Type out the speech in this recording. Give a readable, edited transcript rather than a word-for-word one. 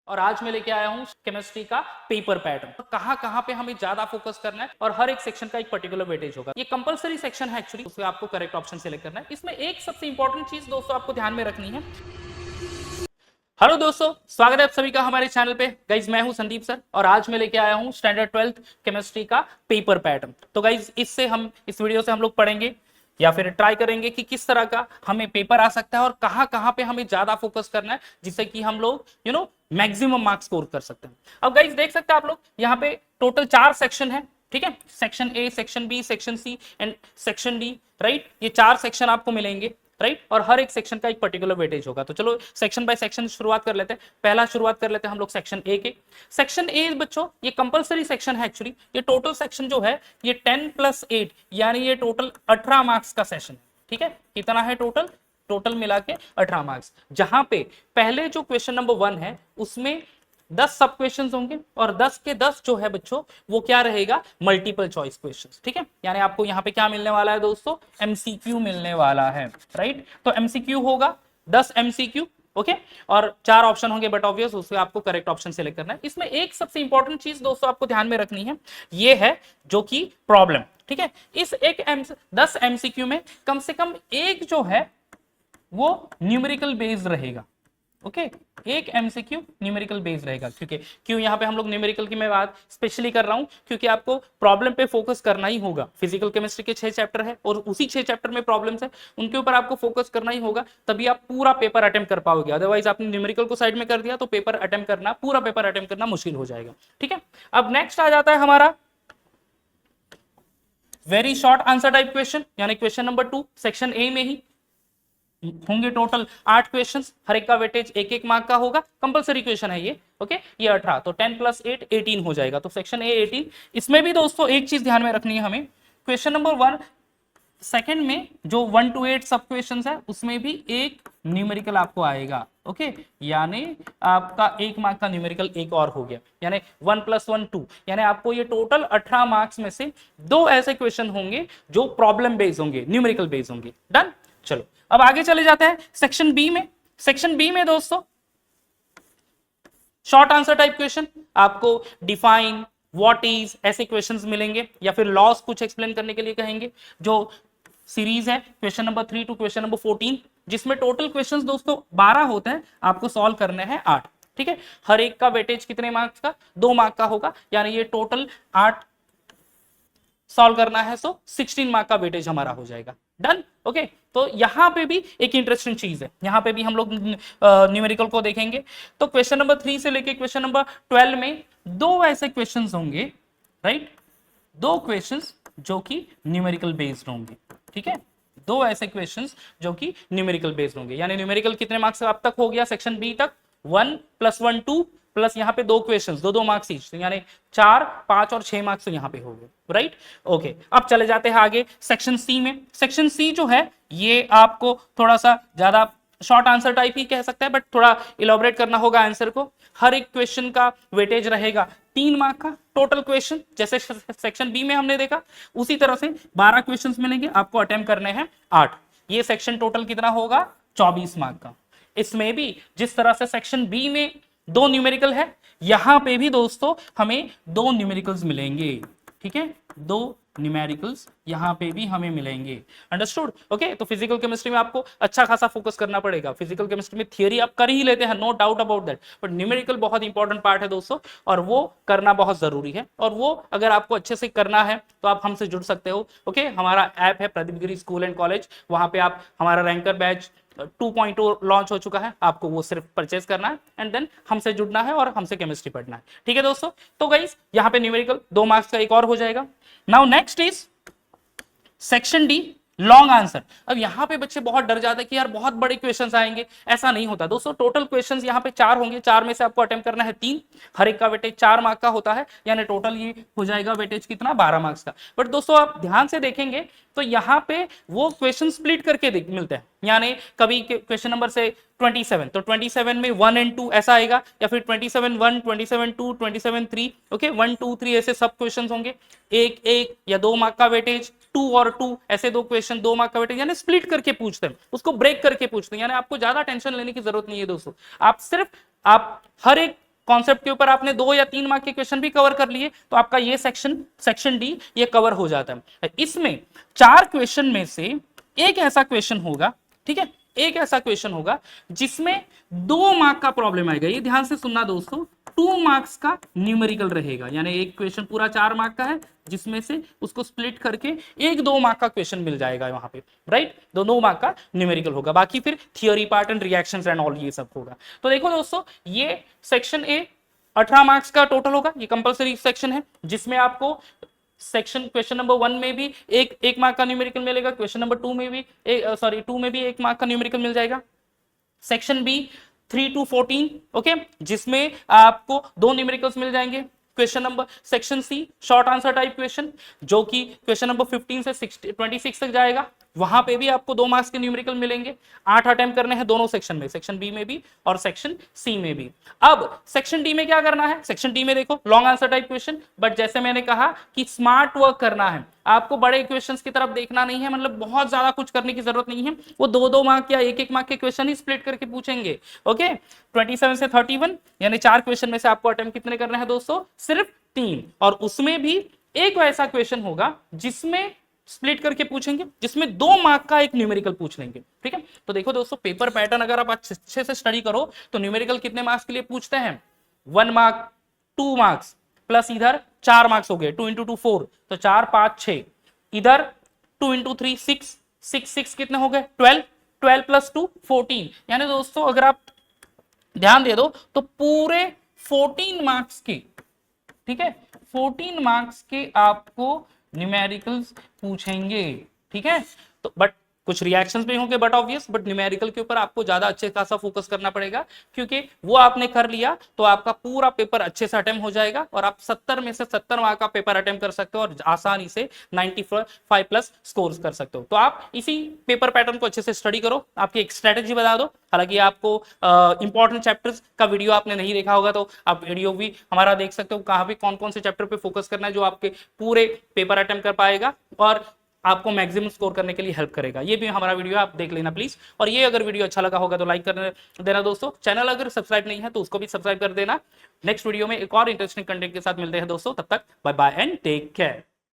और आज मैं लेके आया हूँ केमिस्ट्री का पेपर पैटर्न। कहाँ कहाँ पे हमें ज्यादा फोकस करना है और हर एक सेक्शन का एक पर्टिकुलर वेटेज होगा। ये कंपलसरी सेक्शन है एक्चुअली, उसमें आपको करेक्ट ऑप्शन सिलेक्ट करना है। इसमें एक सबसे इंपॉर्टेंट चीज दोस्तों आपको ध्यान में रखनी है। हेलो दोस्तों, स्वागत है आप सभी का हमारे चैनल पे। गाइज मैं हूं संदीप सर और आज मैं लेके आया हूं स्टैंडर्ड 12th केमिस्ट्री का पेपर पैटर्न। तो गाइज इस वीडियो से हम लोग पढ़ेंगे या फिर ट्राई करेंगे कि किस तरह का हमें पेपर आ सकता है और कहां कहां पे हमें ज्यादा फोकस करना है, जिससे कि हम लोग मैक्सिमम मार्क्स स्कोर कर सकते हैं। अब गाइज देख सकते हैं आप लोग यहाँ पे टोटल 4 सेक्शन है, ठीक है। Section A, section B, section C and section D, right. ये 4 सेक्शन आपको मिलेंगे, राइट। और हर एक सेक्शन का एक पर्टिकुलर वेटेज होगा। तो चलो सेक्शन बाय सेक्शन शुरुआत कर लेते हैं। पहला शुरुआत कर लेते हैं हम लोग सेक्शन ए के। सेक्शन ए बच्चों ये कंपलसरी सेक्शन है एक्चुअली। ये टोटल सेक्शन जो है ये 10+8 यानी ये टोटल 18 मार्क्स का सेशन है, ठीक है। कितना है टोटल मिला के 18 मार्क्स। जहां पे पहले जो क्वेश्चन नंबर 1 है उसमें 10 सब क्वेश्चन होंगे और 10 के 10 जो है बच्चों वो क्या रहेगा, मल्टीपल चॉइस क्वेश्चंस, ठीक है। यानी आपको यहाँ पे क्या मिलने वाला है दोस्तों, एमसीक्यू मिलने वाला है, राइट। तो एमसीक्यू होगा 10 एमसीक्यू, ओके। और 4 ऑप्शन होंगे बट ऑब्वियस उसमें आपको करेक्ट ऑप्शन सिलेक्ट करना है। इसमें एक सबसे इंपॉर्टेंट चीज दोस्तों आपको ध्यान में रखनी है, ये है जो कि प्रॉब्लम, ठीक है। इस 10 एमसीक्यू में कम से कम एक जो है वो न्यूमेरिकल बेस्ड रहेगा, ओके। एक एमसीक्यू न्यूमेरिकल बेस रहेगा। क्यों यहाँ पे हम लोग न्यूमेरिकल की मैं बात स्पेशली कर रहा हूं, क्योंकि आपको प्रॉब्लम पे फोकस करना ही होगा। फिजिकल केमिस्ट्री के 6 चैप्टर है और उसी 6 चैप्टर में प्रॉब्लम्स है, उनके ऊपर आपको फोकस करना ही होगा, तभी आप पूरा पेपर अटेम्प्ट कर पाओगे। अदरवाइज आपने न्यूमेरिकल को साइड में कर दिया तो पेपर अटेम्प्ट करना, पूरा पेपर अटेम्प्ट करना मुश्किल हो जाएगा, ठीक है। अब नेक्स्ट आ जाता है हमारा very short answer type question, यानी क्वेश्चन नंबर 2 सेक्शन ए में ही होंगे टोटल 8 क्वेश्चंस। हर एक का वेटेज 1-1 मार्क का होगा। कंपलसरी क्वेश्चन है ये, ओके। ये 18 तो 10+8 18 हो जाएगा। तो सेक्शन ए 18। इसमें भी दोस्तों एक चीज ध्यान में रखनी है हमें, क्वेश्चन नंबर 1 सेकंड में जो 1 to 8 सब क्वेश्चंस है उसमें भी एक न्यूमेरिकल आपको आएगा, ओके। यानी आपका 1 मार्क का न्यूमेरिकल एक और हो गया, यानी 1+1 2। यानी आपको ये टोटल 18 मार्क्स में से 2 ऐसे क्वेश्चन होंगे जो प्रॉब्लम बेस्ड होंगे, न्यूमेरिकल बेस्ड होंगे। डन। चलो अब आगे चले जाते हैं सेक्शन बी में। सेक्शन बी में दोस्तों शॉर्ट आंसर टाइप क्वेश्चन, आपको डिफाइन, व्हाट इज, ऐसे क्वेश्चंस मिलेंगे या फिर लॉस कुछ एक्सप्लेन करने के लिए कहेंगे। जो सीरीज है question number 3 to question number 14, जिसमें टोटल क्वेश्चंस दोस्तों 12 होते हैं, आपको सॉल्व करने हैं 8, ठीक है। हर एक का वेटेज कितने मार्क्स का, 2 मार्क का होगा। यानी ये टोटल 8 सॉल्व करना है, सो 16 मार्क का वेटेज हमारा हो जाएगा। Done, okay. तो यहां पे भी एक इंटरेस्टिंग चीज है, यहां पे भी हम लोग न्यूमेरिकल को देखेंगे। तो क्वेश्चन नंबर 3 से लेके क्वेश्चन नंबर 12 में 2 ऐसे क्वेश्चंस होंगे, राइट। 2 क्वेश्चंस जो कि न्यूमेरिकल बेस्ड होंगे, ठीक है। 2 ऐसे क्वेश्चंस जो कि न्यूमेरिकल बेस्ड होंगे। यानी न्यूमेरिकल कितने मार्क्स अब तक हो गया सेक्शन बी तक, 1+1 2 प्लस यहाँ पे 2 क्वेश्चंस 2-2 मार्क्स ईच, यानी 4, 5 और 6 मार्क्स तो यहाँ पे हो गए, राइट, ओके। अब चले जाते हैं आगे सेक्शन सी में। सेक्शन सी जो है ये आपको थोड़ा सा ज्यादा शॉर्ट आंसर टाइप ही कह सकते हैं, बट थोड़ा इलॉबरेट करना होगा आंसर को। हर एक क्वेश्चन का वेटेज रहेगा 3 मार्क का। टोटल क्वेश्चन जैसे सेक्शन बी में हमने देखा उसी तरह से 12 क्वेश्चन मिलेंगे, आपको अटेम्प्ट करने हैं 8। ये सेक्शन टोटल कितना होगा, 24 मार्क का। इसमें भी जिस तरह से सेक्शन बी में 2 न्यूमेरिकल है, यहां पे भी दोस्तों हमें 2 न्यूमेरिकल्स मिलेंगे, ठीक है। 2 न्यूमेरिकल्स यहां पे भी हमें मिलेंगे। Understood, okay. तो फिजिकल केमिस्ट्री में आपको अच्छा खासा फोकस करना पड़ेगा। फिजिकल केमिस्ट्री में थियरी आप कर ही लेते हैं, no doubt about that, but numerical बहुत इंपॉर्टेंट पार्ट है दोस्तों, और वो करना बहुत जरूरी है। और वो अगर आपको अच्छे से करना है तो आप हमसे जुड़ सकते हो, ओके। हमारा ऐप है प्रदीप गिरी स्कूल एंड कॉलेज, वहां पे आप हमारा रैंकर बैच 2.0 लॉन्च हो चुका है, आपको वो सिर्फ परचेज करना है एंड देन हमसे जुड़ना है और हमसे केमिस्ट्री पढ़ना है, ठीक है दोस्तों। तो गाइस यहां पे न्यूमेरिकल 2 मार्क्स का एक और हो जाएगा। Now next is section D, long answer. अब यहां पे बच्चे बहुत डर जाते हैं कि यार बहुत बड़े क्वेश्चंस आएंगे, ऐसा नहीं होता दोस्तों। टोटल क्वेश्चंस यहां पे 4 होंगे, 4 में से आपको अटेम्प्ट करना है 3। हर एक का वेटेज 4 मार्क का होता है, यानी टोटल ये हो जाएगा वेटेज कितना, 12 मार्क्स का। बट दोस्तों आप ध्यान से देखेंगे तो यहाँ पे वो क्वेश्चन स्प्लिट करके मिलते हैं, यानी कभी क्वेश्चन नंबर से 27 तो 27 में 1 and 2 ऐसा आएगा, या फिर 27-1 27-2 27-3, ओके। 1 2 3 ऐसे सब क्वेश्चन होंगे, 1 या 2 मार्क का वेटेज, 2 और 2 ऐसे 2 क्वेश्चन 2 मार्क का वेटेज, यानी स्प्लिट करके पूछते हैं, उसको ब्रेक करके पूछते हैं। यानी आपको ज्यादा टेंशन लेने की जरूरत नहीं है दोस्तों। आप हर एक कॉन्सेप्ट के ऊपर आपने 2 या 3 मार्क के क्वेश्चन भी कवर कर लिए तो आपका ये सेक्शन डी ये कवर हो जाता है। इसमें 4 क्वेश्चन में से एक ऐसा क्वेश्चन होगा, ठीक है, एक ऐसा क्वेश्चन होगा जिसमें 2 मार्क का प्रॉब्लम आएगा। ये ध्यान से सुनना दोस्तों, 2 मार्क्स का न्यूमेरिकल रहेगा, यानी एक क्वेश्चन पूरा 4 मार्क का है जिसमें से उसको स्प्लिट करके 1-2 मार्क का क्वेश्चन मिल जाएगा वहां पे, राइट। 2 मार्क का न्यूमेरिकल होगा, बाकी फिर theory part and reactions and all ये सब होगा। तो देखो दोस्तों, ये सेक्शन ए 18 मार्क्स का टोटल होगा, ये कंपलसरी सेक्शन है जिसमें आपको सेक्शन क्वेश्चन नंबर 1 में भी एक मार्क का न्यूमेरिकल मिलेगा, क्वेश्चन नंबर 2 में भी 2 में भी 1 मार्क का न्यूमेरिकल मिल जाएगा। सेक्शन बी 3 to 14, ओके, जिसमें आपको 2 न्यूमेरिकल्स मिल जाएंगे। Question number section C short answer type question, जो कि क्वेश्चन नंबर 15 से 26 तक जाएगा, वहां पे भी आपको 2 मार्क्स के न्यूमेरिकल मिलेंगे। 8 अटेम्प्ट करने हैं दोनों सेक्शन में, सेक्शन बी में भी और सेक्शन सी में भी। अब सेक्शन डी में क्या करना है, सेक्शन डी में देखो long answer type question, but जैसे मैंने कहा कि स्मार्ट वर्क करना है, आपको बड़े क्वेश्चंस की तरफ देखना नहीं है, मतलब बहुत ज्यादा कुछ करने की जरूरत नहीं है। वो 2-2 मार्क या 1-1 मार्क के क्वेश्चन ही स्प्लिट करके पूछेंगे, ओके। 27 से 31 यानी 4 क्वेश्चन में से आपको अटेम्प्ट कितने करने हैं दोस्तों, सिर्फ 3, और उसमें भी एक वैसा क्वेश्चन होगा जिसमें स्प्लिट करके पूछेंगे, जिसमें 2 मार्क का एक न्यूमेरिकल पूछ लेंगे, ठीक है। तो देखो दोस्तों, पेपर पैटर्न अगर आप अच्छे से स्टडी करो तो न्यूमेरिकल कितने मार्क्स के लिए पूछते हैं, 1 मार्क, 2 मार्क्स प्लस इधर 4 मार्क्स हो गए, 2 into 2 4, तो 4 5 6, इधर 2 into 3 6, 6 कितने हो गए 12, 12 plus 2 14। यानी दोस्तों अगर आप ध्यान दे दो तो पूरे 14 मार्क्स के, ठीक है, 14 मार्क्स के आपको न्यूमेरिकल्स पूछेंगे, ठीक है। तो बट कुछ रिएक्शंस भी होंगे, बट ऑब्वियस, बट न्यूमेरिकल के ऊपर आपको ज्यादा अच्छे खासा फोकस करना पड़ेगा, क्योंकि वो आपने कर लिया तो आपका पूरा पेपर अच्छे से अटेम्प्ट हो जाएगा और आप 70 में से 70 मार्क का पेपर अटेम्प्ट कर सकते हो और आसानी से 95 प्लस स्कोर्स कर सकते हो। तो आप इसी पेपर पैटर्न को अच्छे से स्टडी करो। आपकी एक स्ट्रेटेजी बता दो, हालांकि आपको इंपॉर्टेंट चैप्टर्स का वीडियो आपने नहीं देखा होगा तो आप वीडियो भी हमारा देख सकते हो, कहाँ पे कौन कौन से चैप्टर पे फोकस करना है जो आपके पूरे पेपर अटेम्प्ट कर पाएगा और आपको मैक्सिमम स्कोर करने के लिए हेल्प करेगा। ये भी हमारा वीडियो आप देख लेना प्लीज। और ये अगर वीडियो अच्छा लगा होगा तो लाइक कर देना दोस्तों। चैनल अगर सब्सक्राइब नहीं है तो उसको भी सब्सक्राइब कर देना। नेक्स्ट वीडियो में एक और इंटरेस्टिंग कंटेंट के साथ मिलते हैं दोस्तों, तब तक bye bye and take care.